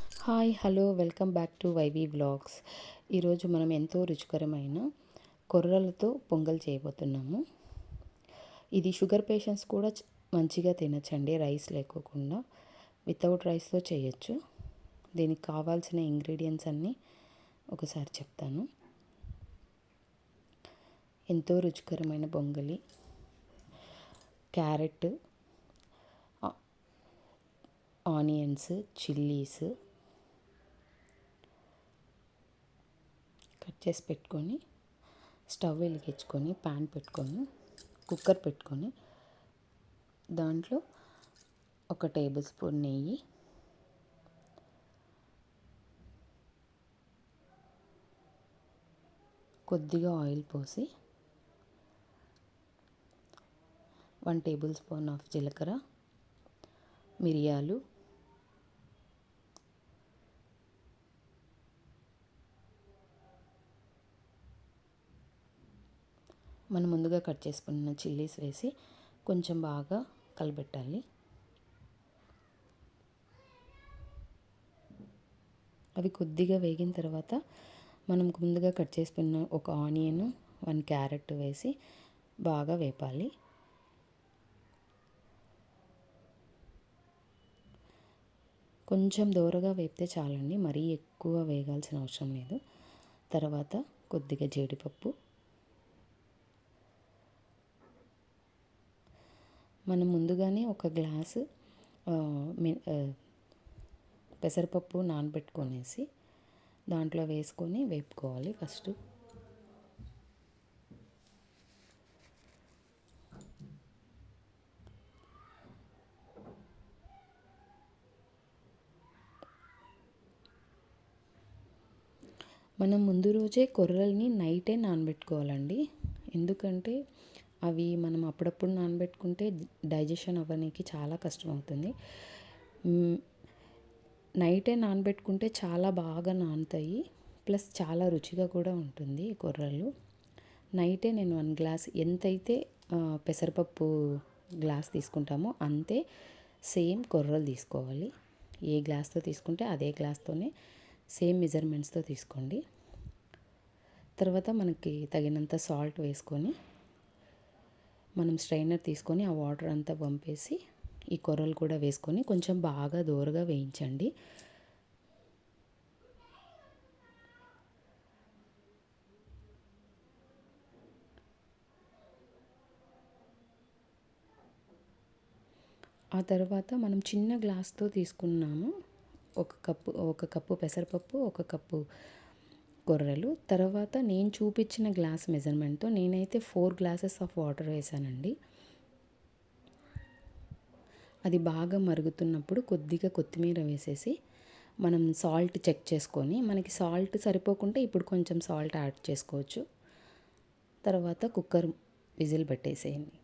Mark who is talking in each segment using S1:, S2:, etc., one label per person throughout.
S1: Hi hello welcome back to YV vlogs. ఈరోజు మనం ఎంతో రుచికరమైన కొర్రలతో పొంగల్ చేయబోతున్నాము. ఇది షుగర్ పేషెంట్స్ కూడా మంచిగా తినచ్చండి, రైస్ లేకోకుండా. వితౌట్ రైస్తో చేయొచ్చు. దీనికి కావాల్సిన ఇంగ్రీడియంట్స్ అన్నీ ఒకసారి చెప్తాను. ఎంతో రుచికరమైన పొంగలి, క్యారెట్, ఆనియన్స్, చిల్లీస్ కట్ చేసి పెట్టుకొని, స్టవ్ వెలిగించుకొని ప్యాన్ పెట్టుకొని, కుక్కర్ పెట్టుకొని, దాంట్లో 1 టేబుల్ స్పూన్ నెయ్యి, కొద్దిగా ఆయిల్ పోసి 1 టేబుల్ స్పూన్ ఆఫ్ జీలకర్ర, మిరియాలు, మనం ముందుగా కట్ చేసుకున్న చిల్లీస్ వేసి కొంచెం బాగా కలబెట్టాలి. అవి కొద్దిగా వేగిన తర్వాత మనం ముందుగా కట్ చేసుకున్న ఒక ఆనియన్, 1 క్యారెట్ వేసి బాగా వేపాలి. కొంచెం దూరగా వేపితే చాలండి, మరీ ఎక్కువ వేగాల్సిన అవసరం లేదు. తర్వాత కొద్దిగా జీడిపప్పు, మనం ముందుగానే 1 గ్లాసు పెసరపప్పు నానబెట్టుకొనేసి దాంట్లో వేసుకొని వేపుకోవాలి ఫస్ట్. మనం ముందు రోజే కొర్రల్ని నైటే నానబెట్టుకోవాలండి. ఎందుకంటే అవి మనం అప్పుడప్పుడు నానబెట్టుకుంటే డైజెషన్ అవ్వడానికి చాలా కష్టం అవుతుంది. నైటే నానబెట్టుకుంటే చాలా బాగా నానుతాయి, ప్లస్ చాలా రుచిగా కూడా ఉంటుంది కొర్రలు. నైటే నేను 1 గ్లాస్ ఎంతైతే పెసరపప్పు గ్లాస్ తీసుకుంటామో అంతే సేమ్ కొర్రలు తీసుకోవాలి. ఏ గ్లాస్తో తీసుకుంటే అదే గ్లాస్తోనే సేమ్ మెజర్మెంట్స్తో తీసుకోండి. తర్వాత మనకి తగినంత సాల్ట్ వేసుకొని, మనం స్ట్రైనర్ తీసుకొని ఆ వాటర్ అంతా పంపేసి ఈ కొర్రలు కూడా వేసుకొని కొంచెం బాగా దోరగా వేయించండి. ఆ తర్వాత మనం చిన్న గ్లాస్తో తీసుకున్నాము, 1 కప్పు పెసరపప్పు, 1 కప్పు కొర్రలు. తర్వాత నేను చూపించిన గ్లాస్ మెజర్మెంట్తో నేనైతే 4 గ్లాసెస్ ఆఫ్ వాటర్ వేసానండి. అది బాగా మరుగుతున్నప్పుడు కొద్దిగా కొత్తిమీర వేసేసి మనం సాల్ట్ చెక్ చేసుకొని, మనకి సాల్ట్ సరిపోకుంటే ఇప్పుడు కొంచెం సాల్ట్ యాడ్ చేసుకోవచ్చు. తర్వాత కుక్కర్ విజిల్ పెట్టేసేయండి.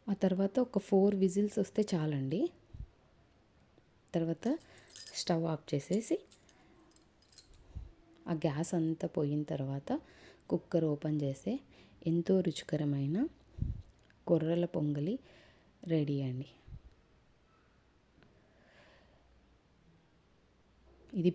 S1: ఆ తర్వాత ఒక 4 విజిల్స్ వస్తే చాలండి. తర్వాత స్టవ్ ఆఫ్ చేసేసి ఆ గ్యాస్ అంతా పోయిన తర్వాత కుక్కర్ ఓపెన్ చేస్తే ఎంతో రుచికరమైన కొర్రల పొంగలి రెడీ అండి. ఇది